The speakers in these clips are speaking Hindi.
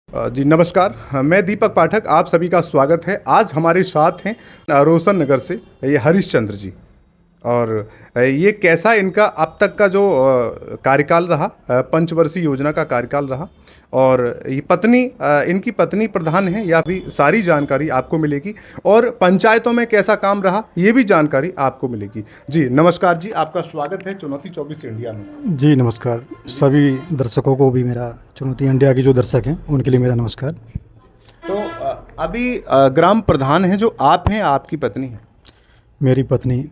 जी नमस्कार। मैं दीपक पाठक, आप सभी का स्वागत है। आज हमारे साथ हैं रोशन नगर से ये हरीशचंद्र जी। और ये कैसा इनका अब तक का जो कार्यकाल रहा, पंचवर्षीय योजना का कार्यकाल रहा। और ये पत्नी, इनकी पत्नी प्रधान है, या भी सारी जानकारी आपको मिलेगी। और पंचायतों में कैसा काम रहा ये भी जानकारी आपको मिलेगी। जी नमस्कार जी, आपका स्वागत है चुनौती 24 इंडिया में। जी नमस्कार। सभी दर्शकों को भी मेरा, चुनौती इंडिया के जो दर्शक हैं उनके लिए मेरा नमस्कार। तो अभी ग्राम प्रधान हैं जो आप हैं, आपकी पत्नी है? मेरी पत्नी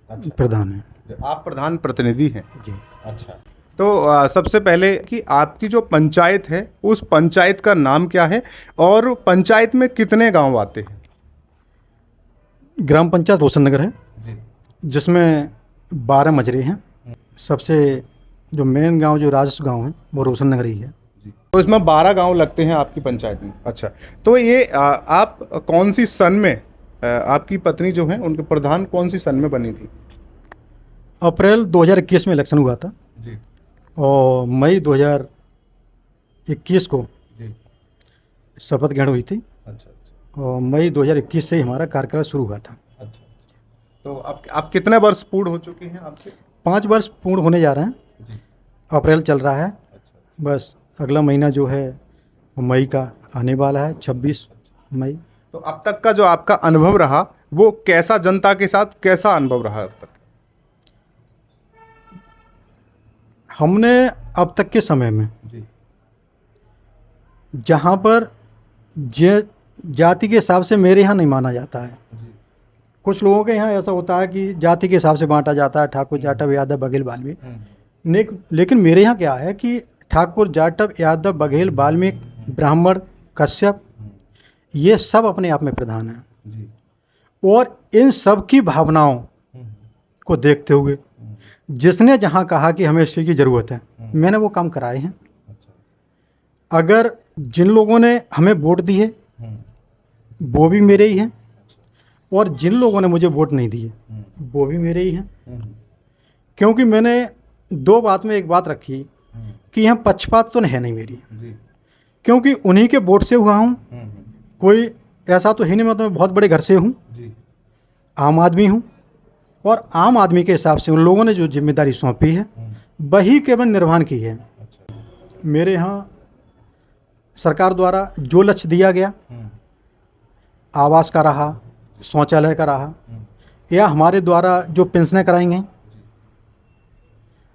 प्रधान है। आप प्रधान प्रतिनिधि हैं जी। अच्छा। तो सबसे पहले कि आपकी जो पंचायत है उस पंचायत का नाम क्या है और पंचायत में कितने गांव आते हैं? ग्राम पंचायत रोशन नगर है जी। जिसमें 12 मजरे हैं। सबसे जो मेन गांव, जो राजस्व गांव है, वो रोशन नगर ही है। तो इसमें 12 गांव लगते हैं आपकी पंचायत में। अच्छा। तो ये आप कौन सी सन में, आपकी पत्नी जो है उनके प्रधान कौन सी सन में बनी थी? अप्रैल 2021 में इलेक्शन हुआ था जी। और मई 2021 को जी। शपथ ग्रहण हुई थी। अच्छा। और मई 2021 से ही हमारा कार्यकाल शुरू हुआ था। अच्छा। तो आप कितने वर्ष पूर्ण हो चुके हैं आपके? 5 वर्ष पूर्ण होने जा रहे हैं। जी। अप्रैल चल रहा है, अच्छा। बस अगला महीना जो है वो मई का आने वाला है, 26 मई। तो अब तक का जो आपका अनुभव रहा वो कैसा, जनता के साथ कैसा अनुभव रहा अब तक? हमने अब तक के समय में जी। जहाँ पर जाति के हिसाब से मेरे यहाँ नहीं माना जाता है। जी। कुछ लोगों के यहाँ ऐसा होता है कि जाति के हिसाब से बांटा जाता है, ठाकुर जाटव यादव बघेल वाल्मीकि। लेकिन मेरे यहाँ क्या है कि ठाकुर जाटव यादव बघेल वाल्मीकि ब्राह्मण कश्यप ये सब अपने आप में प्रधान हैं। जी। और इन सब की भावनाओं को देखते हुए जिसने जहाँ कहा कि हमें इसी की ज़रूरत है, मैंने वो काम कराए हैं। अच्छा। अगर जिन लोगों ने हमें वोट दी है वो भी मेरे ही हैं, और जिन लोगों ने मुझे वोट नहीं दिए वो भी मेरे ही हैं। क्योंकि मैंने दो बात में एक बात रखी कि यहाँ पक्षपात तो है नहीं मेरी, जी। क्योंकि उन्हीं के वोट से हुआ हूँ। कोई ऐसा तो है नहीं, मैं तो बहुत बड़े घर से हूँ, जी। आम आदमी हूँ। और आम आदमी के हिसाब से उन लोगों ने जो जिम्मेदारी सौंपी है वही केवल निर्वहन की है। अच्छा। मेरे यहाँ सरकार द्वारा जो लक्ष्य दिया गया, आवास का रहा, शौचालय का रहा, या हमारे द्वारा जो पेंशनें कराई गई,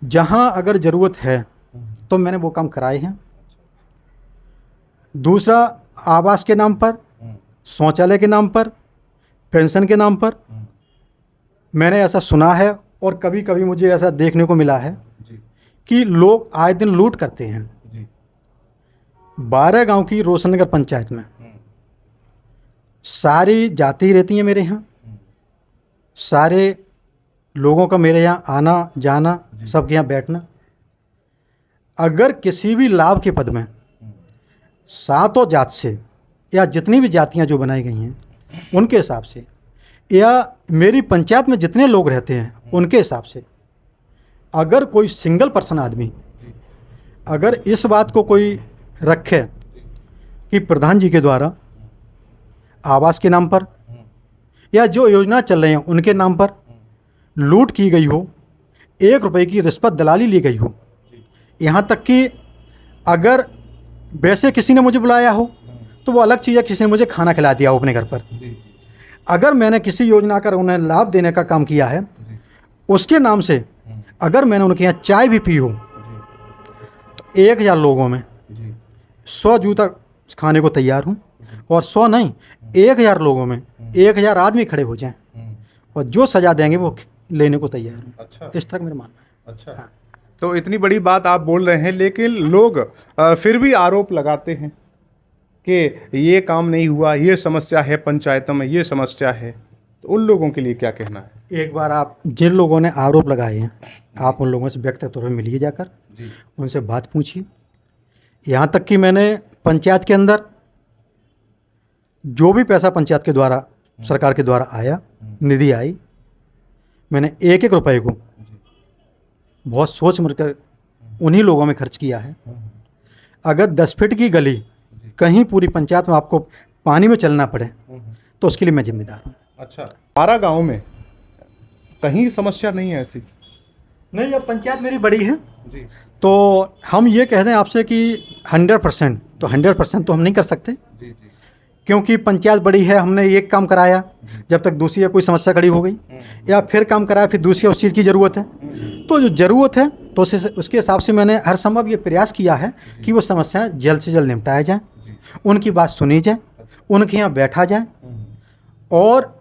जहाँ अगर ज़रूरत है तो मैंने वो काम कराए हैं। दूसरा, आवास के नाम पर, शौचालय के नाम पर, पेंशन के नाम पर मैंने ऐसा सुना है, और कभी कभी मुझे ऐसा देखने को मिला है जी। कि लोग आए दिन लूट करते हैं। जी। 12 गांव की रोशन नगर पंचायत में सारी जाति रहती हैं मेरे यहाँ। सारे लोगों का मेरे यहाँ आना जाना, सबके यहाँ बैठना। अगर किसी भी लाभ के पद में सातों जात से, या जितनी भी जातियाँ जो बनाई गई हैं उनके हिसाब से, या मेरी पंचायत में जितने लोग रहते हैं उनके हिसाब से, अगर कोई सिंगल पर्सन आदमी अगर इस बात को कोई रखे कि प्रधान जी के द्वारा आवास के नाम पर या जो योजना चल रही हैं उनके नाम पर लूट की गई हो, 1 रुपए की रिश्वत दलाली ली गई हो, यहाँ तक कि अगर वैसे किसी ने मुझे बुलाया हो तो वो अलग चीज़ है, किसी ने मुझे खाना खिला दिया हो अपने घर पर। अगर मैंने किसी योजना का उन्हें लाभ देने का काम किया है, उसके नाम से अगर मैंने उनके यहाँ चाय भी पी हो, तो 1000 लोगों में 100 जूता खाने को तैयार हूँ। और 100 नहीं, 1000 लोगों में 1000 आदमी खड़े हो जाएं और जो सजा देंगे वो लेने को तैयार हूँ। अच्छा। इस तरह मेरा मानना है। अच्छा। हाँ। तो इतनी बड़ी बात आप बोल रहे हैं, लेकिन लोग फिर भी आरोप लगाते हैं कि ये काम नहीं हुआ, ये समस्या है पंचायतों में, ये समस्या है। तो उन लोगों के लिए क्या कहना है? एक बार आप जिन लोगों ने आरोप लगाए हैं, आप उन लोगों से व्यक्तिगत तौर पर मिलिए जाकर, जी। उनसे बात पूछिए। यहाँ तक कि मैंने पंचायत के अंदर जो भी पैसा पंचायत के द्वारा, सरकार के द्वारा आया, निधि आई, मैंने 1-1 रुपए को बहुत सोच समझ कर उन्हीं लोगों में खर्च किया है। अगर 10 फीट की गली कहीं पूरी पंचायत में आपको पानी में चलना पड़े तो उसके लिए मैं जिम्मेदार हूँ। अच्छा, हमारा गांव में कहीं समस्या नहीं है ऐसी? नहीं, अब पंचायत मेरी बड़ी है जी तो हम ये कह दें आपसे कि 100%, तो 100% तो हम नहीं कर सकते, जी जी। क्योंकि पंचायत बड़ी है। हमने एक काम कराया, जब तक दूसरी या कोई समस्या खड़ी हो गई या फिर काम कराया, फिर दूसरी उस चीज़ की ज़रूरत है, तो जो ज़रूरत है तो उसके हिसाब से मैंने हर संभव ये प्रयास किया है कि वो समस्याएं जल्द से जल्द निपटाया जाए, उनकी बात सुनी जाए, उनके यहाँ बैठा जाए। और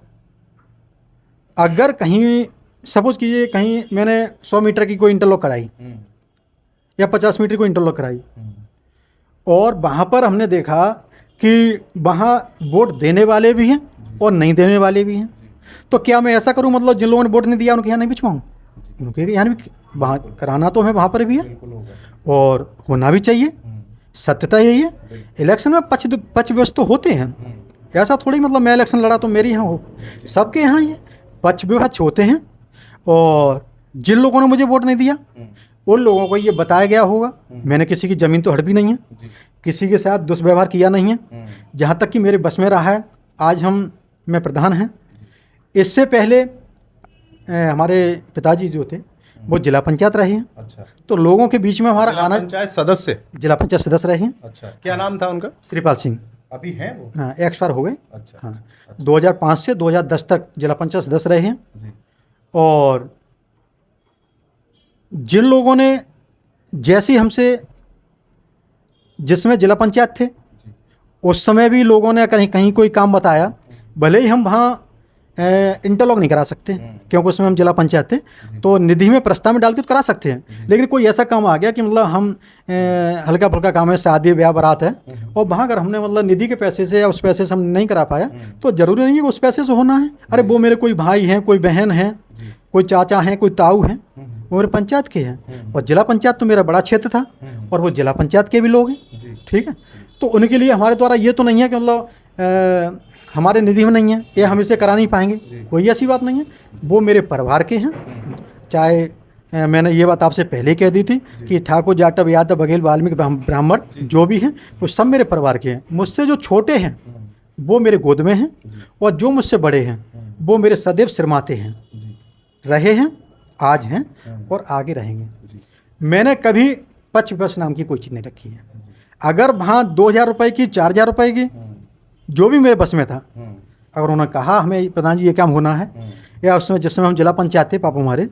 अगर कहीं सपोज कीजिए कहीं मैंने 100 मीटर की कोई इंटरलॉक कराई या 50 मीटर को इंटरलॉक कराई और वहाँ पर हमने देखा कि वहाँ वोट देने वाले भी हैं और नहीं देने वाले भी हैं, तो क्या मैं ऐसा करूँ मतलब जिन लोगों ने वोट नहीं दिया उनके यहाँ नहीं भिजवाऊँ? उनके यहाँ भी वहाँ कराना तो हमें वहाँ पर भी है और होना भी चाहिए। सत्यता यही है, इलेक्शन में पक्ष विपक्ष तो होते हैं, ऐसा थोड़ी मतलब मैं इलेक्शन लड़ा तो मेरे यहाँ हो, सबके यहाँ ये पक्ष विपक्ष होते हैं। और जिन लोगों ने मुझे वोट नहीं दिया उन लोगों को ये बताया गया होगा, मैंने किसी की ज़मीन तो हड़पी नहीं है, किसी के साथ दुष्व्यवहार किया नहीं है, जहाँ तक कि मेरे बस में रहा है। आज मैं प्रधान हैं, इससे पहले हमारे पिताजी जो थे वो जिला पंचायत रहे हैं। अच्छा, तो लोगों के बीच में हमारा आना, पंचायत सदस्य, जिला पंचायत सदस्य रहे हैं। अच्छा, क्या नाम था उनका? श्रीपाल सिंह। अभी हैं वो? हाँ, एक्सपायर हो गए। अच्छा, हाँ, 2005 से 2010 तक जिला पंचायत सदस्य रहे हैं। जी और जिन लोगों ने जैसे हमसे, जिसमें जिला पंचायत थे उस समय भी लोगों ने कहीं कहीं कोई काम बताया, भले ही हम वहाँ इंटरलॉक नहीं करा सकते क्योंकि उसमें हम जिला पंचायत थे, तो निधि में प्रस्ताव में डाल के तो करा सकते हैं, लेकिन कोई ऐसा काम आ गया कि मतलब हम हल्का फुल्का काम है, शादी ब्याह बारात है, और वहाँ अगर हमने मतलब निधि के पैसे से या उस पैसे से हम नहीं करा पाया तो ज़रूरी नहीं है कि उस पैसे से होना है। अरे वो मेरे कोई भाई हैं, कोई बहन हैं, कोई चाचा हैं, कोई ताऊ हैं, वो मेरे पंचायत के हैं। और जिला पंचायत तो मेरा बड़ा क्षेत्र था और वो जिला पंचायत के भी लोग हैं, ठीक है। तो उनके लिए हमारे द्वारा ये तो नहीं है कि मतलब हमारे निधि में नहीं है, ये हम इसे करा नहीं पाएंगे, कोई ऐसी बात नहीं है। वो मेरे परिवार के हैं, चाहे मैंने ये बात आपसे पहले कह दी थी कि ठाकुर जाटव यादव बघेल वाल्मीकि ब्राह्मण जो भी हैं वो सब मेरे परिवार के हैं। मुझसे जो छोटे हैं वो मेरे गोद में हैं और जो मुझसे बड़े हैं वो मेरे सदैव सिरमाते हैं, रहे हैं, आज हैं और आगे रहेंगे। मैंने कभी पक्ष विपक्ष नाम की कोई चीज़ नहीं रखी है। अगर वहाँ 2000 रुपये की, 4000 रुपये की, जो भी मेरे बस में था, अगर उन्होंने कहा हमें प्रधान जी ये काम होना है, या उस समय जिस समय हम जिला पंचायत थे पापा हमारे,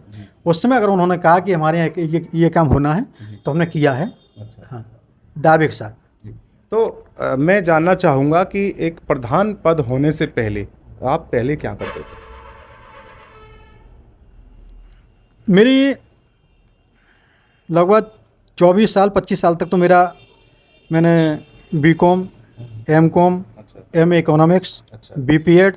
उस समय अगर उन्होंने कहा कि हमारे यहाँ ये काम होना है तो हमने किया है। हाँ, दावे के साथ। तो मैं जानना चाहूँगा कि एक प्रधान पद होने से पहले आप पहले क्या करते थे? मेरी लगभग 24 साल 25 साल तक तो मैंने BCom, MCom, MA economics, BPEd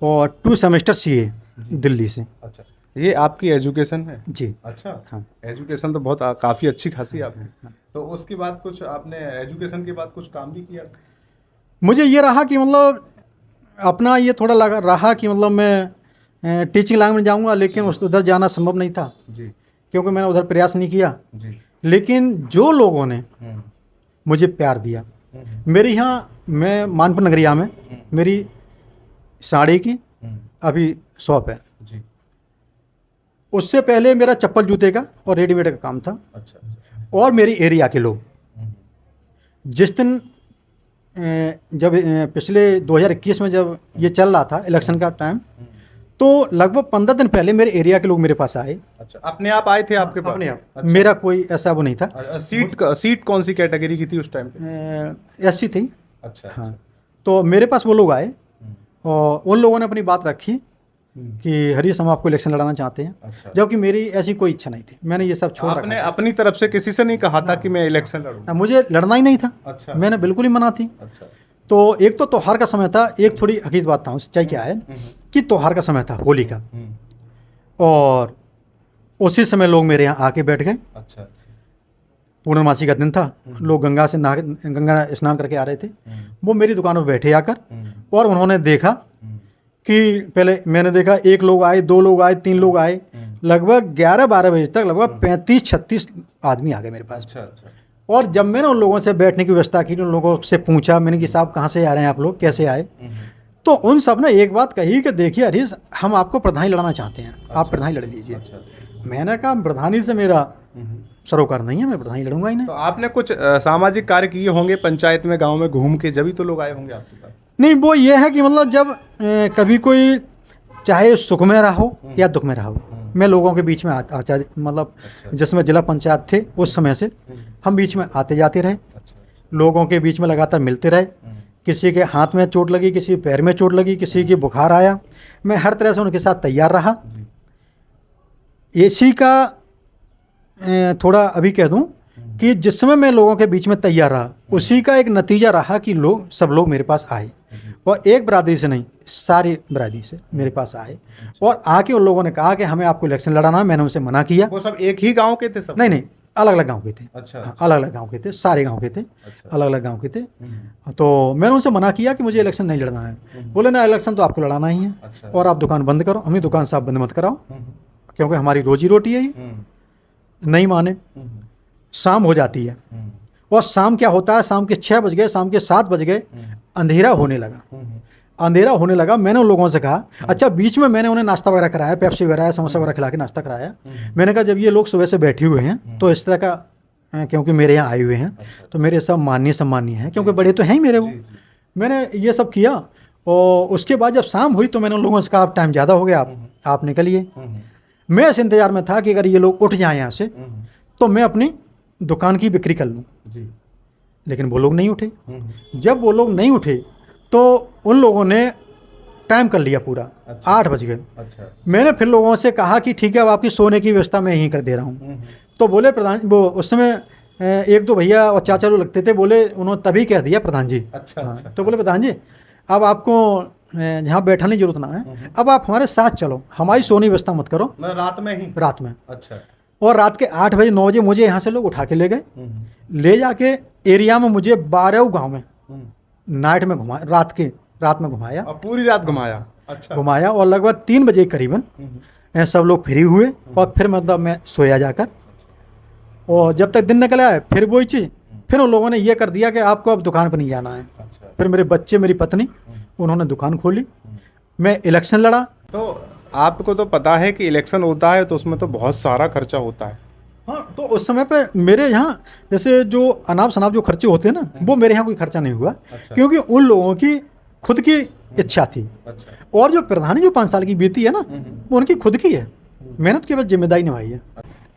और 2 सेमेस्टर सीए दिल्ली से। अच्छा, ये आपकी एजुकेशन है? जी। अच्छा, हाँ। एजुकेशन तो बहुत काफ़ी अच्छी खासी आपने। तो उसके बाद कुछ आपने एजुकेशन के बाद कुछ काम भी किया? मुझे ये रहा कि मतलब अपना ये थोड़ा लगा रहा कि मतलब मैं टीचिंग लाइन में जाऊंगा, लेकिन उधर जाना संभव नहीं था जी, क्योंकि मैंने उधर प्रयास नहीं किया। जी। लेकिन जो लोगों ने मुझे प्यार दिया, मेरे यहाँ, मैं मानपुर नगरिया में मेरी साड़ी की अभी शॉप है, जी। उससे पहले मेरा चप्पल जूते का और रेडीमेड का काम था। अच्छा। और मेरी एरिया के लोग जिस दिन जब पिछले 2021 में जब ये चल रहा था इलेक्शन का टाइम, तो लगभग 15 दिन पहले मेरे एरिया के लोग मेरे पास आए। अच्छा, अपने आप आए थे आपके पास? अपने आप। अच्छा। मेरा कोई ऐसा वो नहीं था। सीट कौन सी कैटेगरी की थी उस टाइम पे? एससी थी। अच्छा। हाँ, तो मेरे पास वो लोग आए और उन लोगों ने अपनी बात रखी कि हरीश हम आपको इलेक्शन लड़ाना चाहते हैं। अच्छा। जबकि मेरी ऐसी कोई इच्छा नहीं थी, मैंने ये सब छोड़ आपने रखा अपनी तरफ से किसी से नहीं कहा था कि मैं इलेक्शन लड़ूं? था। मुझे लड़ना ही नहीं था। अच्छा। मैंने बिल्कुल ही मना थी। अच्छा। तो एक तो त्योहार का समय था, एक थोड़ी हकीकत बात था, सच्चाई क्या है कि त्योहार का समय था, होली का, और उसी समय लोग मेरे यहाँ आके बैठ गए। अच्छा। पूर्णमासी का दिन था, लोग गंगा स्नान करके आ रहे थे, वो मेरी दुकान पर बैठे आकर, और उन्होंने देखा कि पहले मैंने देखा 1 लोग आए, 2 लोग आए, 3 लोग आए, लगभग 11-12 बजे तक लगभग 35-36 आदमी आ गए मेरे पास। अच्छा। अच्छा। और जब मैंने उन लोगों से बैठने की व्यवस्था की, उन लोगों से पूछा मैंने कि साहब कहाँ से आ रहे हैं आप लोग, कैसे आए, तो उन सब ने एक बात कही कि देखिए हरीश, हम आपको प्रधानी लड़ना चाहते हैं, आप प्रधानी लड़ लीजिए। मैंने कहा प्रधानी से मेरा सरोकार नहीं है, मैं प्रधानी लड़ूंगा ही नहीं। तो आपने कुछ सामाजिक कार्य किए होंगे पंचायत में, गांव में घूम के, जब ही तो लोग आए होंगे आपके पास। नहीं, वो ये है कि मतलब जब कभी कोई चाहे सुख में रहा हो या दुख में रहा हो, मैं लोगों के बीच में मतलब जिसमें जिला पंचायत थे उस समय से हम बीच में आते जाते रहे, लोगों के बीच में लगातार मिलते रहे। किसी के हाथ में चोट लगी, किसी के पैर में चोट लगी, किसी की बुखार आया, मैं हर तरह से उनके साथ तैयार रहा। इसी का थोड़ा अभी कह दूं कि जिस समय मैं लोगों के बीच में तैयार रहा, उसी का एक नतीजा रहा कि सब लोग मेरे पास आए, और एक बरादरी से नहीं, सारी बरादरी से मेरे पास आए, और आके उन लोगों ने कहा कि हमें आपको इलेक्शन लड़ाना है। मैंने उनसे मना किया। वो सब एक ही गांव के थे सब? नहीं, अलग अलग गांव के थे। अच्छा। अलग अलग गांव के थे, सारे गांव के थे, अलग अलग गांव के थे। तो मैंने उनसे मना किया कि मुझे इलेक्शन नहीं लड़ना है। बोले ना, इलेक्शन तो आपको लड़ाना ही है, और आप दुकान बंद करो, हमें दुकान साहब बंद मत कराओ, क्योंकि हमारी रोजी रोटी है ये। नहीं माने। शाम हो जाती है, और शाम क्या होता है, शाम के 6 बज गए, शाम के 7 बज गए, अंधेरा होने लगा। अंधेरा होने लगा, मैंने उन लोगों से कहा, अच्छा बीच में मैंने उन्हें नाश्ता वगैरह कराया, पेप्सी वगैरह समोसा वगैरह खिला के नाश्ता कराया। मैंने कहा जब ये लोग सुबह से बैठे हुए हैं तो इस तरह का, क्योंकि मेरे यहाँ आए हुए हैं तो मेरे सब माननीय सम्मानीय हैं, क्योंकि बड़े तो हैं ही मेरे वो। मैंने ये सब किया, और उसके बाद जब शाम हुई तो मैंने उन लोगों से कहा, अब टाइम ज़्यादा हो गया, आप निकलिए। मैं इस इंतज़ार में था कि अगर ये लोग उठ जाएँ यहाँ से तो मैं अपनी दुकान की बिक्री कर लूँ, लेकिन वो लोग नहीं उठे। जब वो लोग नहीं उठे तो उन लोगों ने टाइम कर लिया पूरा। 8 बज गए। मैंने फिर लोगों से कहा कि ठीक है, अब आपकी सोने की व्यवस्था मैं यहीं कर दे रहा हूँ। तो बोले प्रधान, वो उस समय 1-2 भैया और चाचा लोग लगते थे, बोले, उन्होंने तभी कह दिया प्रधान जी। हाँ, तो बोले प्रधान जी अब आपको यहाँ बैठने की जरूरत ना है, अब आप हमारे साथ चलो, हमारी सोने की व्यवस्था मत करो। रात में ही? रात में। अच्छा। और रात के 8 बजे 9 बजे मुझे यहाँ से लोग उठा के ले गए, ले जाके एरिया में मुझे 12 गाँव में नाइट में घुमाया, रात में घुमाया। पूरी रात घुमाया? अच्छा। घुमाया, और लगभग 3 बजे करीबन सब लोग फ्री हुए, और फिर मतलब मैं सोया जाकर, और जब तक दिन निकल आया फिर वही चीज़, फिर उन लोगों ने ये कर दिया कि आपको अब दुकान पर नहीं जाना है। अच्छा। फिर मेरे बच्चे, मेरी पत्नी, उन्होंने दुकान खोली, मैं इलेक्शन लड़ा। तो आपको तो पता है कि इलेक्शन होता है तो उसमें तो बहुत सारा खर्चा होता है। हाँ, तो उस समय पे मेरे यहाँ जैसे जो अनाप शनाप जो खर्चे होते हैं ना, वो मेरे यहाँ कोई खर्चा नहीं हुआ। अच्छा। क्योंकि उन लोगों की खुद की इच्छा थी। अच्छा। और जो प्रधानी जो 5 साल की बीती है ना, वो उनकी खुद की है, मेहनत की बस जिम्मेदारी निभाई है।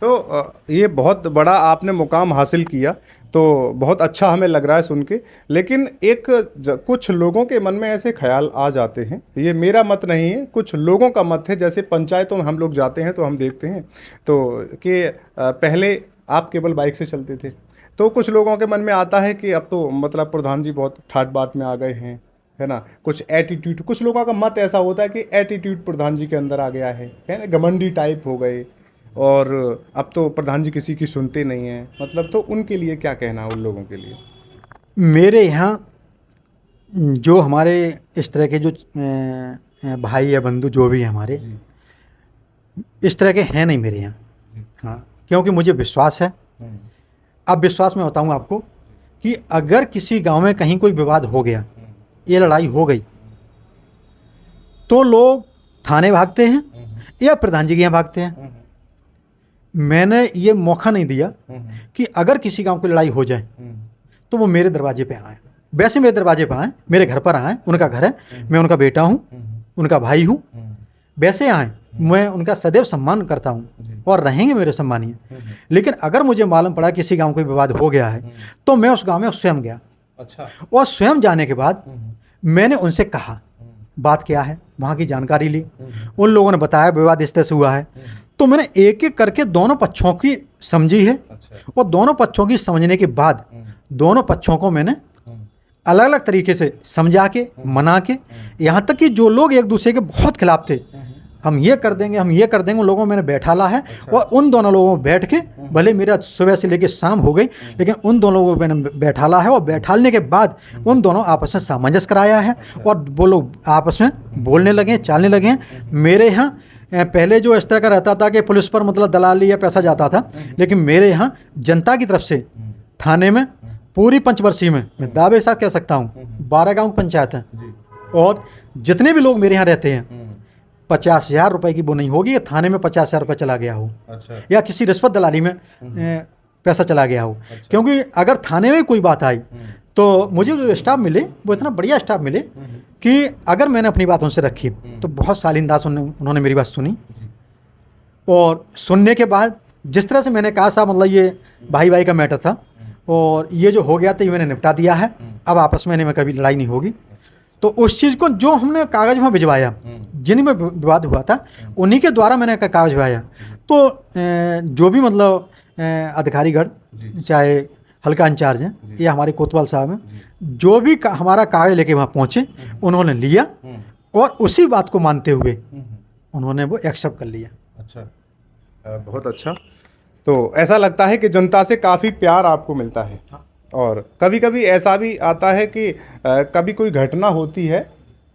तो ये बहुत बड़ा आपने मुकाम हासिल किया, तो बहुत अच्छा हमें लग रहा है सुन के। लेकिन कुछ लोगों के मन में ऐसे ख्याल आ जाते हैं, ये मेरा मत नहीं है, कुछ लोगों का मत है, जैसे पंचायतों में हम लोग जाते हैं तो हम देखते हैं तो कि पहले आप केवल बाइक से चलते थे, तो कुछ लोगों के मन में आता है कि अब तो मतलब प्रधान जी बहुत ठाट बाट में आ गए हैं, है ना। कुछ एटीट्यूड, कुछ लोगों का मत ऐसा होता है कि एटीट्यूड प्रधान जी के अंदर आ गया है ना, घमंडी टाइप हो गए, और अब तो प्रधान जी किसी की सुनते नहीं हैं, मतलब। तो उनके लिए क्या कहना है, उन लोगों के लिए? मेरे यहाँ जो हमारे इस तरह के जो भाई या बंधु जो भी हैं हमारे, इस तरह के हैं नहीं मेरे यहाँ। हाँ, क्योंकि मुझे विश्वास है। अब विश्वास में बताऊँ आपको कि अगर किसी गांव में कहीं कोई विवाद हो गया, ये लड़ाई हो गई, तो लोग थाने भागते हैं या प्रधान जी के यहाँ भागते हैं। मैंने ये मौका नहीं दिया कि अगर किसी गांव की लड़ाई हो जाए तो वो मेरे दरवाजे पे आए। वैसे मेरे दरवाजे पे आए, मेरे घर पर आए, उनका घर है, मैं उनका बेटा हूँ, उनका भाई हूँ, वैसे आए, मैं उनका सदैव सम्मान करता हूँ और रहेंगे मेरे सम्मानीय। लेकिन अगर मुझे मालूम पड़ा किसी गांव कोई विवाद हो गया है तो मैं उस गांव में स्वयं गया। अच्छा। और स्वयं जाने के बाद मैंने उनसे कहा बात क्या है, वहाँ की जानकारी ली, उन लोगों ने बताया विवाद इस तरह से हुआ है, तो मैंने एक एक करके दोनों पक्षों की समझी है। अच्छा। और दोनों पक्षों की समझने के बाद दोनों पक्षों को मैंने अलग अलग तरीके से समझा के, मना के, यहाँ तक कि जो लोग एक दूसरे के बहुत खिलाफ थे, हम ये कर देंगे, हम ये कर देंगे, उन लोगों में मैंने बैठाला है। अच्छा। और उन दोनों लोगों को बैठ के, भले मेरा सुबह से लेकर शाम हो गई, लेकिन उन दोनों लोगों को मैंने बैठाला है, और बैठालने के बाद उन दोनों आपस में सामंजस्य कराया है, और वो लोग आपस में बोलने लगे, चालने लगे। मेरे यहाँ पहले जो इस तरह का रहता था कि पुलिस पर मतलब दलाली या पैसा जाता था, लेकिन मेरे यहाँ जनता की तरफ से थाने में पूरी पंचवर्षीय में मैं दावे के साथ कह सकता हूँ 12 गांव की पंचायत है और जितने भी लोग मेरे यहाँ रहते हैं 50,000 रुपए की वो नहीं होगी या थाने में 50,000 रुपये चला गया हो अच्छा। या किसी रिश्वत दलाली में पैसा चला गया हो। क्योंकि अगर थाने में कोई बात आई तो मुझे जो स्टाफ मिले वो इतना बढ़िया स्टाफ मिले कि अगर मैंने अपनी बात उनसे रखी तो बहुत शालीनदास उन्होंने मेरी बात सुनी और सुनने के बाद जिस तरह से मैंने कहा साहब मतलब ये भाई भाई का मैटर था और ये जो हो गया था ये मैंने निपटा दिया है, अब आपस में कभी लड़ाई नहीं होगी। तो उस चीज़ को जो हमने कागज़ में भिजवाया जिन में विवाद हुआ था उन्हीं के द्वारा मैंने कागज़ भिजवाया। तो जो भी मतलब अधिकारीगण चाहे हल्का इंचार्ज हैं या हमारे कोतवाल साहब हैं, जो भी हमारा कागज़ लेके वहाँ पहुँचे उन्होंने लिया और उसी बात को मानते हुए उन्होंने वो एक्सेप्ट कर लिया। अच्छा, बहुत अच्छा। तो ऐसा लगता है कि जनता से काफ़ी प्यार आपको मिलता है। और कभी कभी ऐसा भी आता है कि कभी कोई घटना होती है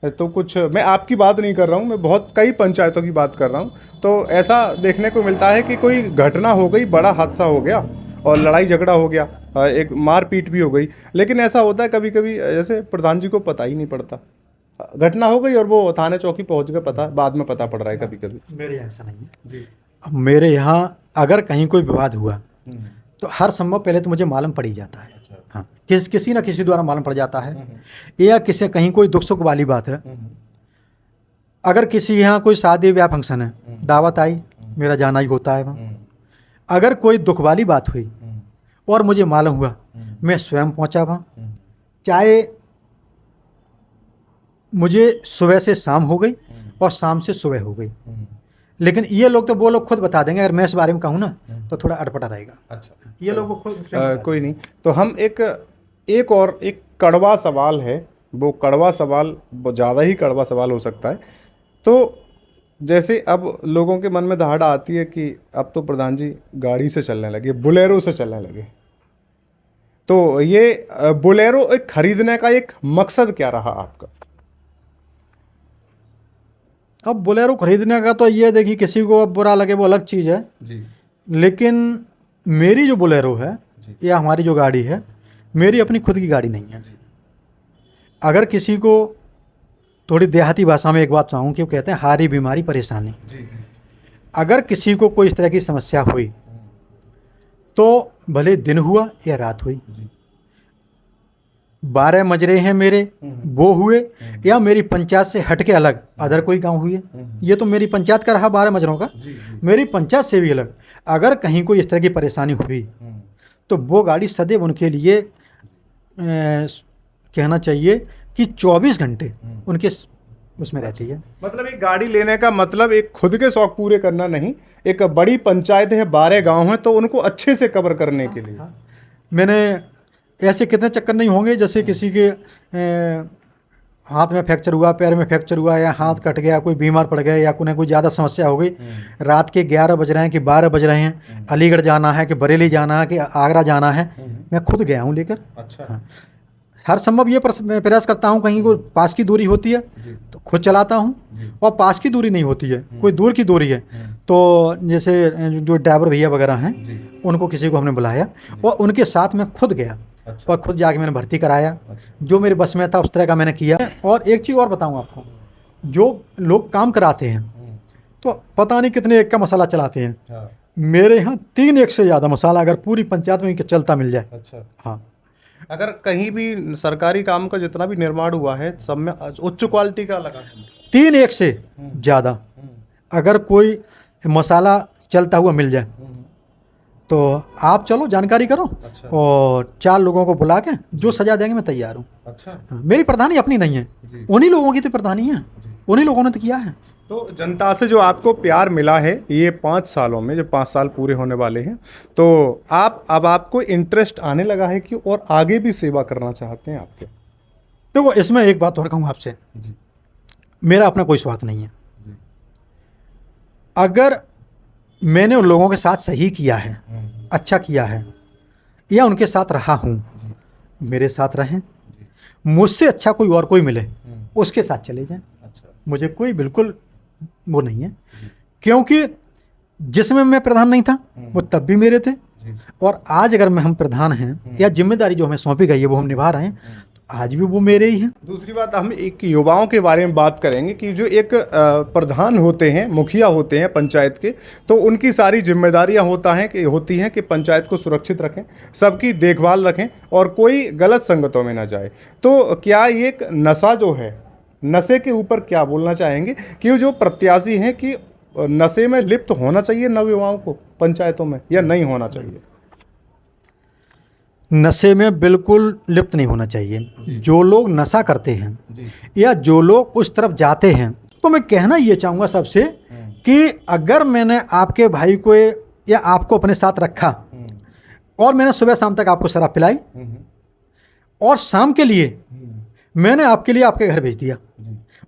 तो कुछ, मैं आपकी बात नहीं कर रहा हूँ, मैं बहुत कई पंचायतों की बात कर रहा हूँ, तो ऐसा देखने को मिलता है कि कोई घटना हो गई, बड़ा हादसा हो गया और लड़ाई झगड़ा हो गया, एक मारपीट भी हो गई, लेकिन ऐसा होता है कभी कभी जैसे प्रधान जी को पता ही नहीं पड़ता, घटना हो गई और वो थाने चौकी पहुँच गए, पता बाद में पता पड़ रहा है कभी कभी। मेरे यहाँ ऐसा नहीं है जी। मेरे यहाँ अगर कहीं कोई विवाद हुआ तो हर संभव पहले तो मुझे मालूम पड़ ही जाता है। अच्छा। हाँ, किसी ना किसी द्वारा मालूम पड़ जाता है या किसी कहीं कोई दुख सुख वाली बात है, अगर किसी यहाँ कोई शादी ब्याह फंक्शन है, दावत आई, मेरा जाना ही होता है वहाँ। अगर कोई दुख वाली बात हुई और मुझे मालूम हुआ, मैं स्वयं पहुँचा वहाँ, चाहे मुझे सुबह से शाम हो गई और शाम से सुबह हो गई, लेकिन ये लोग तो वो लोग खुद बता देंगे। अगर मैं इस बारे में कहूँ ना तो थोड़ा अटपटा रहेगा। अच्छा, ये लोग वो खुद कोई नहीं। तो हम एक और एक कड़वा सवाल है, वो कड़वा सवाल वो ज़्यादा ही कड़वा सवाल हो सकता है। तो जैसे अब लोगों के मन में दहाड़ आती है कि अब तो प्रधान जी गाड़ी से चलने लगे, बोलेरो से चलने लगे, तो ये बोलेरो एक खरीदने का एक मकसद क्या रहा आपका? अब बोलेरो खरीदने का तो ये देखिए, किसी को अब बुरा लगे वो अलग चीज़ है जी। लेकिन मेरी जो बोलेरो है या हमारी जो गाड़ी है, मेरी अपनी खुद की गाड़ी नहीं है। अगर किसी को थोड़ी देहाती भाषा में एक बात कहूँ कि वो कहते हैं हारी बीमारी परेशानी, अगर किसी को कोई इस तरह की समस्या हुई तो भले दिन हुआ या रात हुई, 12 मजरे हैं मेरे वो हुए या मेरी पंचायत से हट के अलग अदर कोई गांव हुए, ये तो मेरी पंचायत का रहा 12 मजरों का, मेरी पंचायत से भी अलग अगर कहीं कोई इस तरह की परेशानी हुई तो वो गाड़ी सदैव उनके लिए कहना चाहिए कि 24 घंटे उनके उसमें रहती है। मतलब एक गाड़ी लेने का मतलब एक खुद के शौक पूरे करना नहीं, एक बड़ी पंचायत है, 12 गांव हैं, तो उनको अच्छे से कवर करने के लिए। मैंने ऐसे कितने चक्कर नहीं होंगे जैसे किसी के हाथ में फ्रैक्चर हुआ, पैर में फ्रैक्चर हुआ या हाथ कट गया, कोई बीमार पड़ गया या कोई ज़्यादा समस्या हो गई, रात के 11 बज रहे हैं कि 12 बज रहे हैं, अलीगढ़ जाना है कि बरेली जाना है कि आगरा जाना है, मैं खुद गया हूँ लेकर। अच्छा। हाँ, हर संभव ये प्रयास करता हूँ, कहीं कोई पास की दूरी होती है तो खुद चलाता हूँ और पास की दूरी नहीं होती है, कोई दूर की दूरी है तो जैसे जो ड्राइवर भैया वगैरह हैं उनको किसी को हमने बुलाया और उनके साथ मैं खुद गया। अच्छा। और खुद जाके मैंने भर्ती कराया। अच्छा। जो मेरे बस में था उस तरह का मैंने किया। और एक चीज़ और बताऊँ आपको, जो लोग काम कराते हैं तो पता नहीं कितने एक का मसाला चलाते हैं। हाँ। मेरे यहाँ 3 एक से ज़्यादा मसाला अगर पूरी पंचायत में चलता मिल जाए। अच्छा। हाँ, अगर कहीं भी सरकारी काम का जितना भी निर्माण हुआ है सब में उच्च क्वालिटी का लगा, 3 एक से ज़्यादा अगर कोई मसाला चलता हुआ मिल जाए तो आप चलो जानकारी करो। अच्छा। और 4 लोगों को बुला के जो सजा देंगे मैं तैयार हूँ। अच्छा। मेरी प्रधानी अपनी नहीं है, उन्हीं लोगों की तो प्रधानी है, उन्हीं लोगों ने तो किया है। तो जनता से जो आपको प्यार मिला है ये 5 सालों में, जब 5 साल पूरे होने वाले हैं, तो अब आपको इंटरेस्ट आने लगा है कि और आगे भी सेवा करना चाहते हैं आपके? देखो इसमें एक बात और कहूँ आपसे, मेरा अपना कोई स्वार्थ नहीं है। अगर मैंने उन लोगों के साथ सही किया है, अच्छा किया है या उनके साथ रहा हूँ, मेरे साथ रहें, मुझसे अच्छा कोई और कोई मिले उसके साथ चले जाएं। अच्छा। मुझे कोई बिल्कुल वो नहीं है, क्योंकि जिसमें मैं प्रधान नहीं था वो तब भी मेरे थे और आज अगर हम प्रधान हैं या जिम्मेदारी जो हमें सौंपी गई है वो हम निभा रहे हैं, तो आज भी वो मेरे ही हैं। दूसरी बात, हम एक युवाओं के बारे में बात करेंगे कि जो एक प्रधान होते हैं, मुखिया होते हैं पंचायत के, तो उनकी सारी जिम्मेदारियां होती हैं कि पंचायत को सुरक्षित रखें, सबकी देखभाल रखें और कोई गलत संगतों में ना जाए। तो क्या ये एक नशा जो है, नशे के ऊपर क्या बोलना चाहेंगे कि जो प्रत्याशी हैं कि नशे में लिप्त होना चाहिए नवयुवाओं को पंचायतों में या नहीं होना चाहिए? नशे में बिल्कुल लिप्त नहीं होना चाहिए। जो लोग नशा करते हैं या जो लोग उस तरफ जाते हैं, तो मैं कहना ये चाहूँगा सबसे कि अगर मैंने आपके भाई को या आपको अपने साथ रखा और मैंने सुबह शाम तक आपको शराब पिलाई और शाम के लिए मैंने आपके लिए आपके घर भेज दिया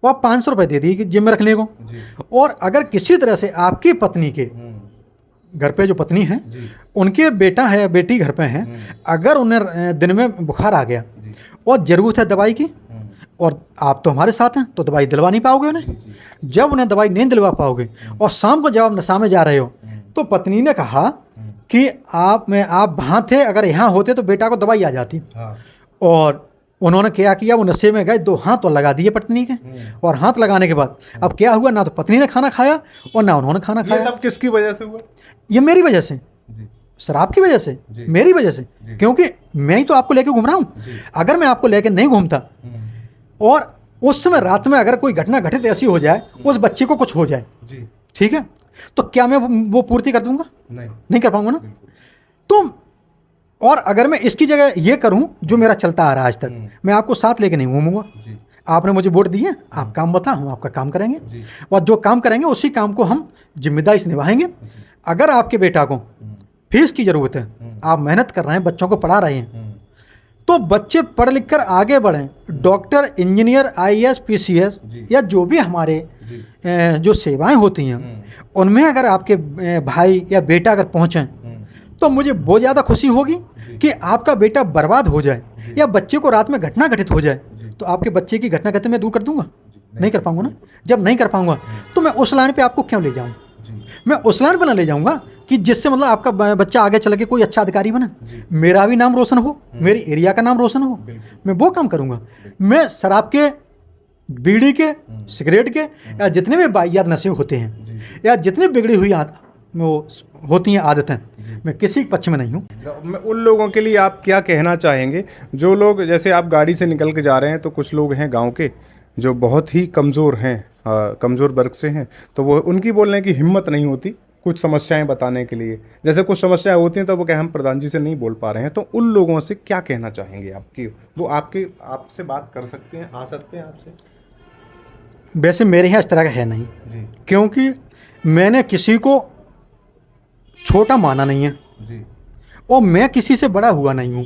और आप 500 रुपये दे दिए कि जिम में रखने को, और अगर किसी तरह से आपकी पत्नी के घर पे जो पत्नी है उनके बेटा है बेटी घर पे हैं, अगर उन्हें दिन में बुखार आ गया और ज़रूरत है दवाई की और आप तो हमारे साथ हैं, तो दवाई दिलवा नहीं पाओगे उन्हें। जब उन्हें दवाई नहीं दिलवा पाओगे और शाम को जब आप नशा में जा रहे हो, तो पत्नी ने कहा कि आप वहाँ थे, अगर यहाँ होते तो बेटा को दवाई आ जाती। और उन्होंने क्या किया, वो नशे में गए, 2 हाथ तो लगा दिए पत्नी के, और हाथ लगाने के बाद अब क्या हुआ, ना तो पत्नी ने खाना खाया और ना उन्होंने खाना खाया। ये सब किसकी वजह से हुआ? ये मेरी वजह से, शराब की वजह से, मेरी वजह से, क्योंकि मैं ही तो आपको लेके घूम रहा हूँ। अगर मैं आपको लेके नहीं घूमता और उस समय रात में अगर कोई घटना घटित ऐसी हो जाए, उस बच्चे को कुछ हो जाए, ठीक है, तो क्या मैं वो पूर्ति कर दूंगा? नहीं कर पाऊंगा ना। तो और अगर मैं इसकी जगह ये करूं जो मेरा चलता आ रहा है आज तक, मैं आपको साथ लेके नहीं घूमूंगा। आपने मुझे वोट दी है, आप काम बता, हम आपका काम करेंगे और जो काम करेंगे उसी काम को हम जिम्मेदारी से निभाएंगे। अगर आपके बेटा को फीस की ज़रूरत है, आप मेहनत कर रहे हैं, बच्चों को पढ़ा रहे हैं, तो बच्चे पढ़ लिख कर आगे बढ़ें, डॉक्टर, इंजीनियर, IAS, PCS या जो भी हमारे जो सेवाएं होती हैं उनमें अगर आपके भाई या बेटा अगर पहुँचें, तो मुझे बहुत ज़्यादा खुशी होगी कि आपका बेटा बर्बाद हो जाए या बच्चे को रात में घटना घटित हो जाए, तो आपके बच्चे की घटना घटित मैं दूर कर दूंगा? नहीं कर पाऊंगा ना। जब नहीं कर पाऊंगा तो मैं उस लाइन पे आपको क्यों ले जाऊं? मैं उस लाइन पर ना ले जाऊंगा कि जिससे मतलब आपका बच्चा आगे चल के कोई अच्छा अधिकारी बने, मेरा भी नाम रोशन हो, मेरे एरिया का नाम रोशन हो, मैं वो काम करूंगा। मैं शराब के, बीड़ी के, सिगरेट के या जितने भी वाहियात नशे होते हैं या जितनी बिगड़ी हुई वो होती हैं आदतें, मैं किसी पक्ष में नहीं हूँ। उन लोगों के लिए आप क्या कहना चाहेंगे जो लोग, जैसे आप गाड़ी से निकल के जा रहे हैं, तो कुछ लोग हैं गांव के जो बहुत ही कमज़ोर हैं, कमज़ोर वर्ग से हैं, तो वो उनकी बोलने की हिम्मत नहीं होती कुछ समस्याएं बताने के लिए। जैसे कुछ समस्याएं होती हैं तो वो क्या हम प्रधान जी से नहीं बोल पा रहे हैं, तो उन लोगों से क्या कहना चाहेंगे आपकी? वो आपसे बात कर सकते हैं, आ सकते हैं आपसे? वैसे मेरे यहाँ इस तरह का है नहीं, क्योंकि मैंने किसी को छोटा माना नहीं है और मैं किसी से बड़ा हुआ नहीं हूँ।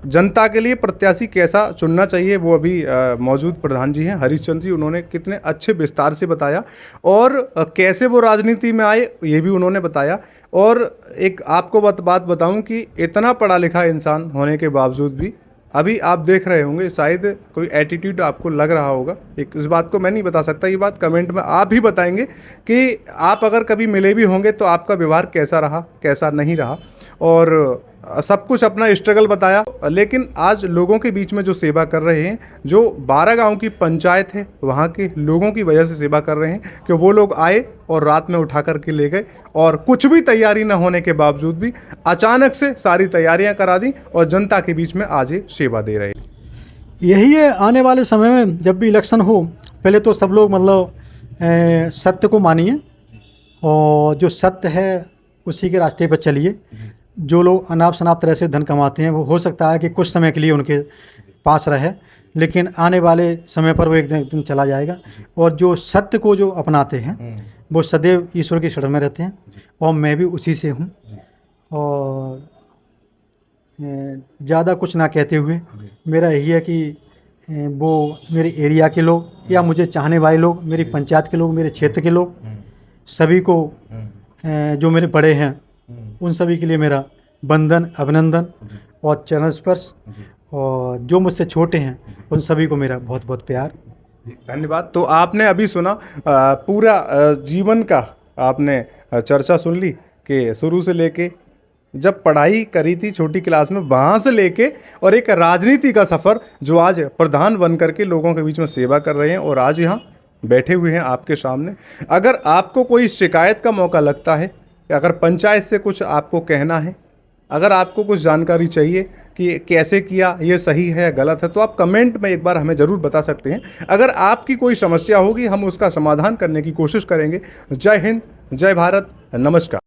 जनता के लिए प्रत्याशी कैसा चुनना चाहिए, वो अभी मौजूद प्रधान जी हैं हरीशचंद्र जी, उन्होंने कितने अच्छे विस्तार से बताया और कैसे वो राजनीति में आए ये भी उन्होंने बताया। और एक आपको बात बताऊं कि इतना पढ़ा लिखा इंसान होने के बावजूद भी अभी आप देख रहे होंगे, शायद कोई एटीट्यूड आपको लग रहा होगा, एक इस बात को मैं नहीं बता सकता, ये बात कमेंट में आप ही बताएंगे कि आप अगर कभी मिले भी होंगे तो आपका व्यवहार कैसा रहा, कैसा नहीं रहा, और सब कुछ अपना स्ट्रगल बताया। लेकिन आज लोगों के बीच में जो सेवा कर रहे हैं, जो 12 गांव की पंचायत है वहाँ के लोगों की वजह से सेवा कर रहे हैं कि वो लोग आए और रात में उठा करके ले गए और कुछ भी तैयारी ना होने के बावजूद भी अचानक से सारी तैयारियां करा दी और जनता के बीच में आज ये सेवा दे रहे हैं। यही है आने वाले समय में जब भी इलेक्शन हो, पहले तो सब लोग मतलब सत्य को मानिए और जो सत्य है उसी के रास्ते पर चलिए। जो लोग अनाप शनाप तरह से धन कमाते हैं वो हो सकता है कि कुछ समय के लिए उनके पास रहे, लेकिन आने वाले समय पर वो एक दिन चला जाएगा। और जो सत्य को जो अपनाते हैं वो सदैव ईश्वर की शरण में रहते हैं और मैं भी उसी से हूँ। और ज़्यादा कुछ ना कहते हुए मेरा यही है कि वो मेरे एरिया के लोग या मुझे चाहने वाले लोग, मेरी पंचायत के लोग, मेरे क्षेत्र के लोग, सभी को जो मेरे बड़े हैं उन सभी के लिए मेरा वंदन, अभिनंदन और चरण स्पर्श, और जो मुझसे छोटे हैं उन सभी को मेरा बहुत बहुत प्यार। धन्यवाद। तो आपने अभी सुना पूरा जीवन का आपने चर्चा सुन ली कि शुरू से लेके जब पढ़ाई करी थी छोटी क्लास में, वहाँ से लेके और एक राजनीति का सफ़र जो आज प्रधान बन करके लोगों के बीच में सेवा कर रहे हैं और आज यहाँ बैठे हुए हैं आपके सामने। अगर आपको कोई शिकायत का मौका लगता है, अगर पंचायत से कुछ आपको कहना है, अगर आपको कुछ जानकारी चाहिए कि कैसे किया, ये सही है या गलत है, तो आप कमेंट में एक बार हमें ज़रूर बता सकते हैं। अगर आपकी कोई समस्या होगी हम उसका समाधान करने की कोशिश करेंगे। जय हिंद, जय भारत, नमस्कार।